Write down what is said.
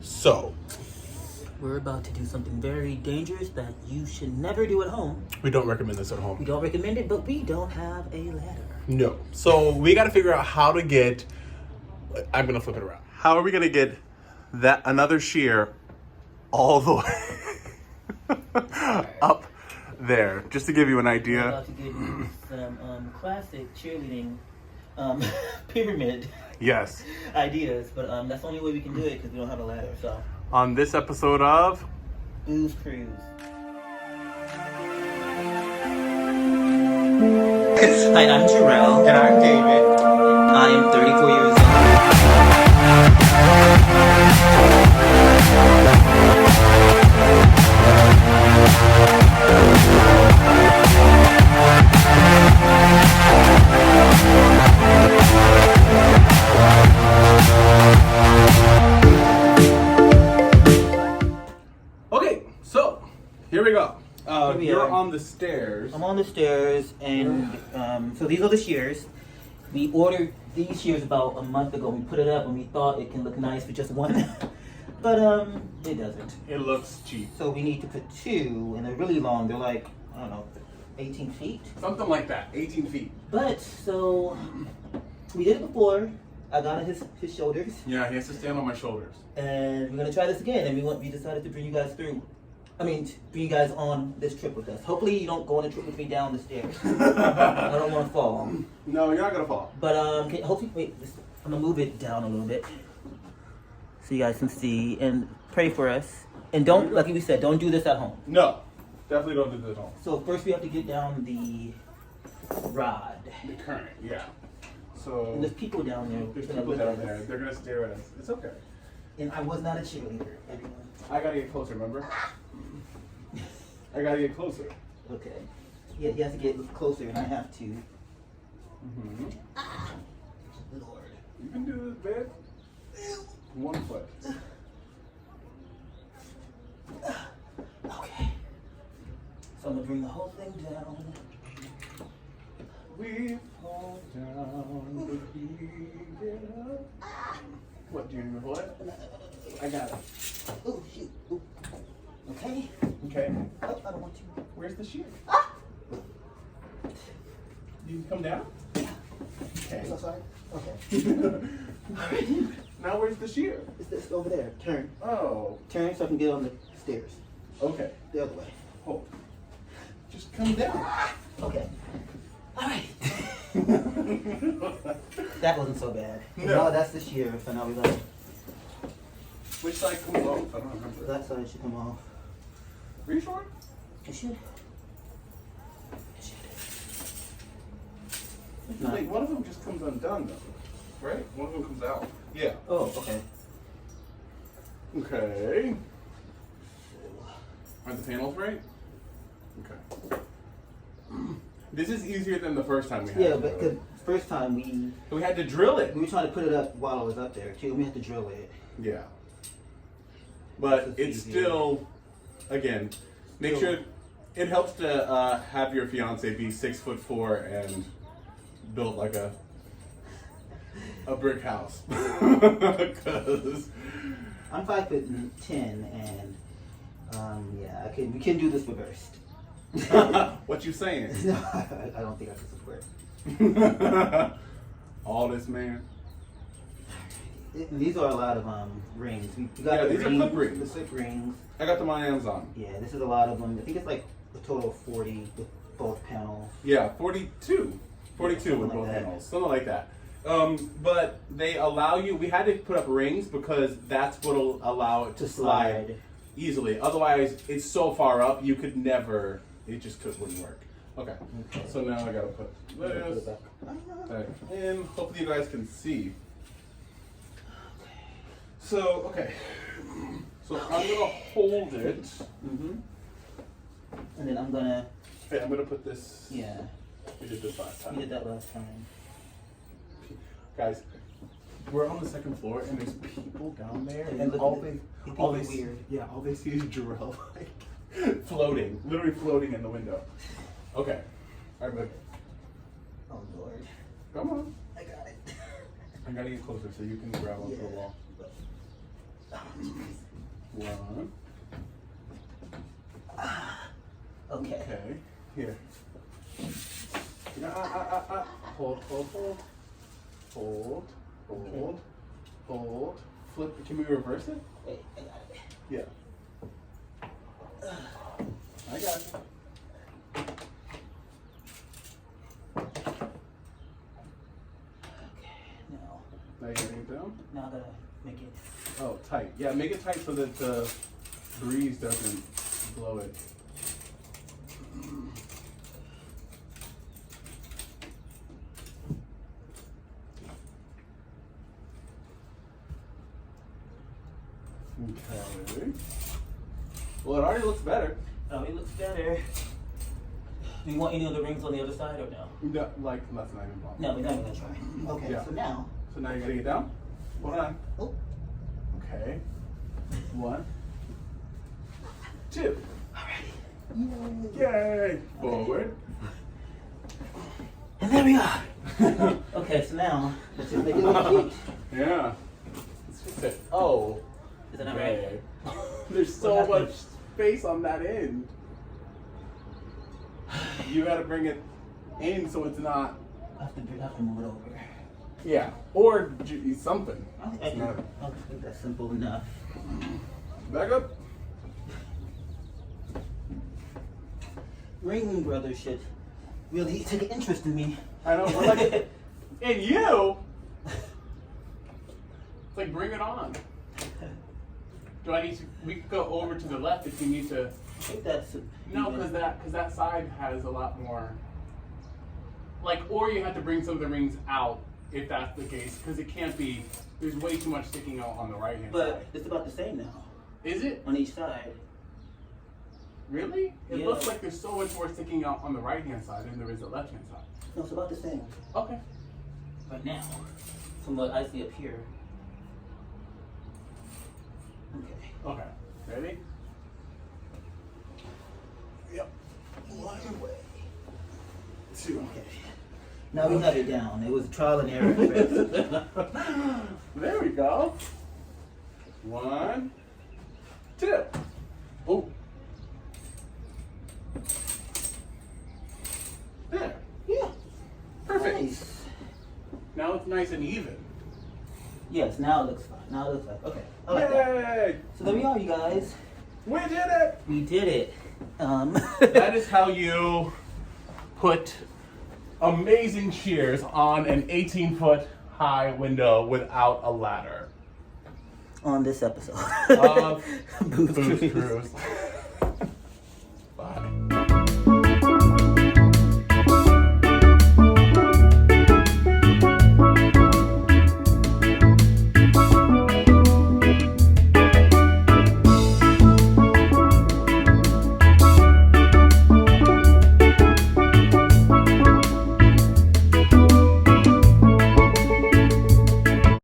So, we're about to do something very dangerous that you should never do at home. we don't recommend this at home. We don't recommend it, but we don't have a ladder. No. So we got to figure out how to get. I'm gonna flip it around. How are we gonna get that another shear all the way up there? Just to give you an I'm idea. about to give you some classic cheerleading pyramid Yes. ideas, but that's the only way we can do it because we don't have a ladder. So, On this episode of BoosCruize. Hi, I'm Jarrell. and I'm David. I am 34 years old. Okay, so here we go. Here we You're are. on the stairs. I'm on the stairs, and so these are the shears. We ordered these shears about a month ago. We put it up, and we thought it can look nice with just one, but it doesn't. It looks cheap. So we need to put two, and they're really long. They're like, I don't know, 18 feet. Something like that. 18 feet. But so we did it before. I got on his shoulders, Yeah, he has to stand on my shoulders. and we're gonna try this again. And we decided to bring you guys through. I mean, bring you guys on this trip with us. Hopefully, you don't go on a trip with me down the stairs. I don't want to fall. No, you're not gonna fall. But hopefully, wait. I'm gonna move it down a little bit so you guys can see, and pray for us. And don't, like we said, don't do this at home. No, definitely don't do this at home. So first, we have to get down the rod. The current, yeah. So And there's people down there. there's gonna people look down at there. us. They're gonna stare at us. It's okay. And I was not a cheerleader, everyone. I gotta get closer. Remember? I gotta get closer. Okay. Yeah, he has to get closer, and I have to. Mm-hmm. Lord. You can do this, babe. 1 foot. Okay. So I'm gonna bring the whole thing down. We fall down, but we get up. What, do you know what? I got it. Oh shoot. Ooh. Okay. Okay. Oh, I don't want to. Where's the shear? You can come down? Yeah. Okay. So sorry. Okay. Now where's the shear? It's this over there. Turn. Oh, Turn so I can get on the stairs. okay. The other way. Hold. Just come down. Okay. All right. That wasn't so bad. No. Now that's the shear. So now we got Which side comes off? I don't remember. that side should come off. Are you sure? It should. It should. If not- Wait, one of them just comes undone though, right? One of them comes out. Yeah. Oh, okay. Okay. Are the panels right? Okay. This is easier than the first time we had. Yeah, it, but though. the first time we had to drill it. we were trying to put it up while I was up there too. We had to drill it. Yeah. But This is it's easier. still, again, make Still- sure it helps to have your fiance be 6'4" and built like a brick house. Because I'm 5'10", and yeah, we can do this reversed. what you saying? No, I don't think I can support. All this, man. And these are a lot of rings. We got Yeah, the these are rings, clip rings. The slip rings. I got them on Amazon. Yeah, this is a lot of them. I think it's like a total of 40 with both panels. Yeah, 42. 42 something with like both that. panels. Something like that. But they allow you, we had to put up rings because that's what'll allow it to slide easily. Otherwise, it's so far up, you could never, it just wouldn't work. Okay, so now I gotta put Put this it back. back in. Hopefully you guys can see. So, okay. So I'm gonna hold it. Mm-hmm. And then I'm gonna, Okay, I'm gonna put this, yeah, we did this last we time. did that last time. Guys, we're on the second floor and there's people down there And and look all at they it. It's all even they weird. Yeah, all they see is Jarrell like floating, literally floating in the window. Okay. Alright, babe. Oh Lord. Come on. I got it. I gotta get closer so you can grab onto the wall. Oh, jeez. One. Okay. Okay. Here. Hold. Hold. Flip. Can we reverse it? Wait, I got it. Yeah. I got you. Okay, now Now you getting it down? I gotta make it. Oh, tight. Yeah, make it tight so that the breeze doesn't blow it. Okay. Well, it already looks better. Oh, it looks better. Do you want any of the rings on the other side or no? No, like, that's not even possible. No, we're not even gonna try. Okay, Yeah. so now. So now you gotta get down? Hold on. Oh. Okay. 1, 2. Alrighty. Yay! Forward. And there we are. Okay, so now let's just make it look cute. Yeah. It's just a, oh. Is that not right? man. There's so What much happened? space on that end. You gotta bring it in so it's not. I have to move it over. Yeah. Or something. I It's not. think that's simple enough. Back up. Ring Brothers should really take an interest in me. I know. We're like, and you. It's like, bring it on. Do I need to? We could go over to the left if you need to. I think that's No, because that side has a lot more. Like, or you have to bring some of the rings out if that's the case, because it can't be. There's way too much sticking out on the right hand side. But it's about the same now Is it on each side. really? It Yeah. looks like there's so much more sticking out on the right hand side than there is the left hand side. No, it's about the same Okay. right now from what I see up here. Okay. Okay. Ready? Yep. 1 way. 2. Okay. Now we have it down. It was trial and error. There we go. 1, 2. Oh. There. Yeah. Perfect. Nice. Now it's nice and even. Yes, now it looks fine. Now it looks like okay. I like that. Yay! So there we are, you guys. We did it! We did it. That is how you put amazing shears on an 18-foot high window without a ladder. On this episode Of BoosCruize. BoosCruize.